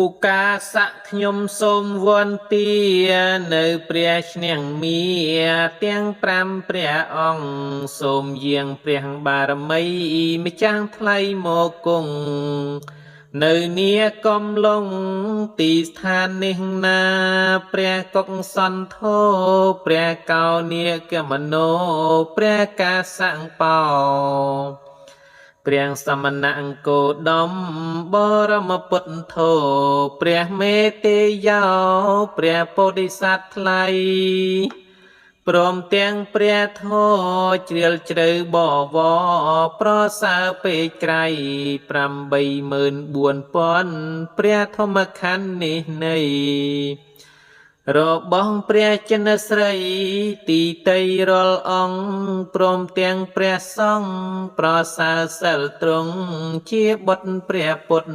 ឧកាសៈខ្ញុំសូមវន្ទានៅព្រះឈ្នះមាទាំង5ព្រះអង្គសូមយាងព្រះបារមីម្ចាស់ថ្លៃមកគង់នៅនីកំឡុងទីស្ថាននេះណាព្រះកុកសន្ធោព្រះកោនីកមនោ ព្រះកាសង្បោព្រះសមណអង្គោដមបរមពុទ្ធោព្រះមេទេយោព្រះពោធិសត្វថ្លៃព្រមទាំងព្រះធម៌ជ្រាលជ្រៅបវរប្រសើរពេកក្រៃ84000ព្រះធម្មខណ្ឌនេះនៃរបស់ព្រះចិនស្រីទីតីរាល់អង្គព្រមទាំងព្រះសង្ឃប្រសើរសិលទ្រង់ជាបុត្រព្រះពុទ្ធ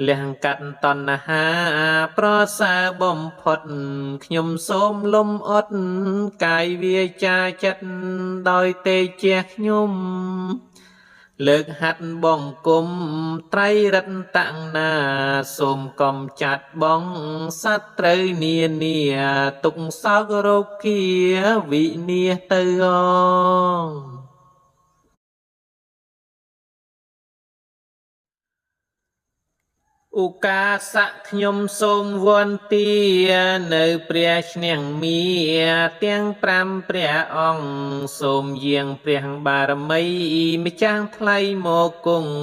លះកាត់តណ្ហាប្រសើរបំផុតខ្ញុំសូមលំអត់កាយវាចាចិត្តដោយទេជះខ្ញុំលើកហាត់បង្គំត្រៃរតនាសូមកុំចាត់បងសត្រូវនានាទុកសោករោគាវិនាសទៅឧកាសៈខ្ញុំសូមវន្ទានៅព្រះឈ្នះមាទាំង5ព្រះអង្គសូមយាងព្រះបារមីម្ចាស់ថ្លៃមកគង់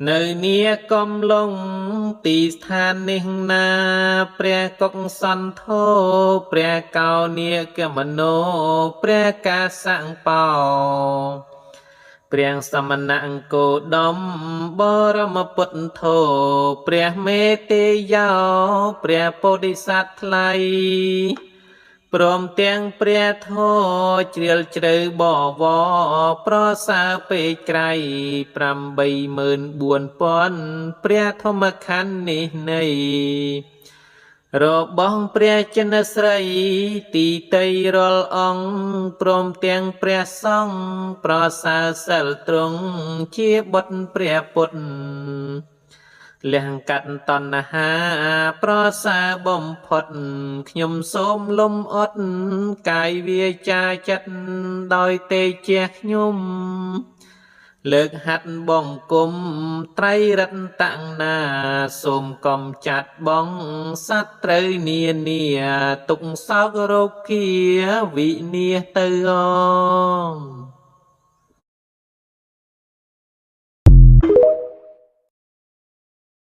នៅនីកំឡុងទីស្ថាននេះណាព្រះកុកសន្ធោព្រះកោនីកមនោ ព្រះកាសង្បោព្រះសមណអង្គោដមបរមពុទ្ធោព្រះមេទេយោព្រះពោធិសត្វថ្លៃព្រមទាំងព្រះធម៌ជ្រាលជ្រៅបវរប្រសើរពេកក្រៃ84000ព្រះធម្មខណ្ឌនេះនៃរបស់ព្រះចិនស្រីទីតីរាល់អង្គព្រមទាំងព្រះសង្ឃប្រសើរសិលទ្រង់ជាបុត្រព្រះពុទ្ធលះកាត់តណ្ហាប្រសើរបំផុតខ្ញុំសូមលំអត់កាយវាចាចិត្តដោយទេជះខ្ញុំលើកហាត់បង្គំត្រៃរតនាសូមកុំចាត់បងសត្រូវនានាទុកសោករោគាវិនាសទៅ